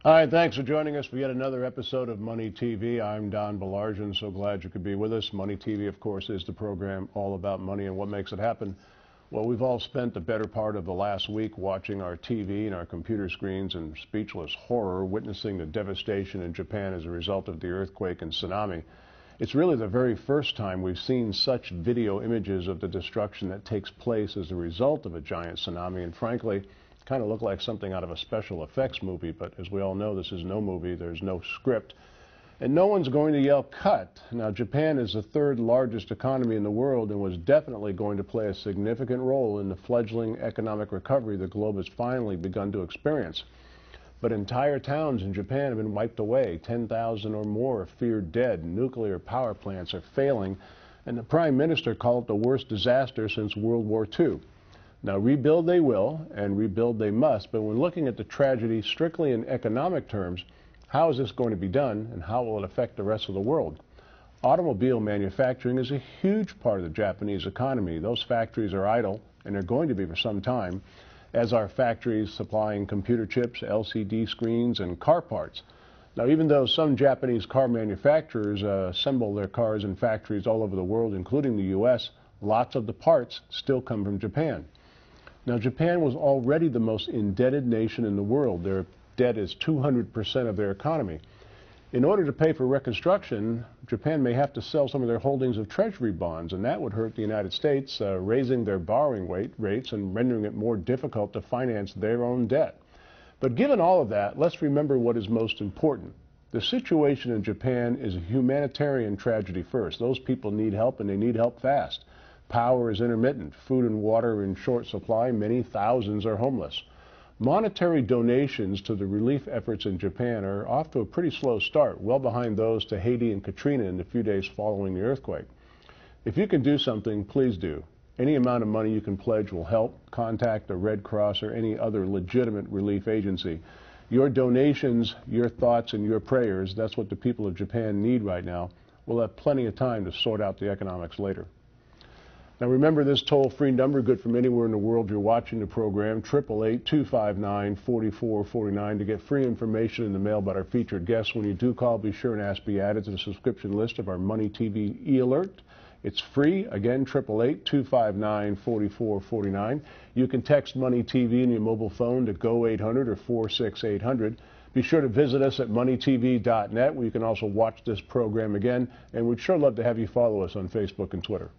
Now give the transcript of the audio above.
Hi, thanks for joining us for yet another episode of Money TV. I'm Don Baillargeon, so glad you could be with us. Money TV, of course, is the program all about money and what makes it happen. Well, we've all spent the better part of the last week watching our TV and our computer screens in speechless horror, witnessing the devastation in Japan as a result of the earthquake and tsunami. It's really the very first time we've seen such video images of the destruction that takes place as a result of a giant tsunami, and frankly, kind of look like something out of a special effects movie, but as we all know, this is no movie, there's no script, and no one's going to yell cut. Now, Japan is the third largest economy in the world and was definitely going to play a significant role in the fledgling economic recovery the globe has finally begun to experience. But entire towns in Japan have been wiped away. 10,000 or more are feared dead. Nuclear power plants are failing, and the Prime Minister called it the worst disaster since World War II. Now, rebuild they will, and rebuild they must, but when looking at the tragedy strictly in economic terms, how is this going to be done, and how will it affect the rest of the world? Automobile manufacturing is a huge part of the Japanese economy. Those factories are idle, and they're going to be for some time, as are factories supplying computer chips, LCD screens, and car parts. Now, even though some Japanese car manufacturers assemble their cars in factories all over the world, including the U.S., lots of the parts still come from Japan. Now, Japan was already the most indebted nation in the world. Their debt is 200% of their economy. In order to pay for reconstruction, Japan may have to sell some of their holdings of treasury bonds, and that would hurt the United States, raising their borrowing rates and rendering it more difficult to finance their own debt. But given all of that, let's remember what is most important. The situation in Japan is a humanitarian tragedy first. Those people need help, and they need help fast. Power is intermittent. Food and water are in short supply. Many thousands are homeless. Monetary donations to the relief efforts in Japan are off to a pretty slow start, well behind those to Haiti and Katrina in the few days following the earthquake. If you can do something, please do. Any amount of money you can pledge will help. Contact the Red Cross or any other legitimate relief agency. Your donations, your thoughts, and your prayers, that's what the people of Japan need right now. We'll have plenty of time to sort out the economics later. Now, remember this toll-free number, good from anywhere in the world you're watching the program, 888-259-4449, to get free information in the mail about our featured guests. When you do call, be sure and ask to be added to the subscription list of our Money TV e-alert. It's free. Again, 888-259-4449. You can text Money TV in your mobile phone to go800 or 46800. Be sure to visit us at MoneyTV.net, where you can also watch this program again, and we'd sure love to have you follow us on Facebook and Twitter.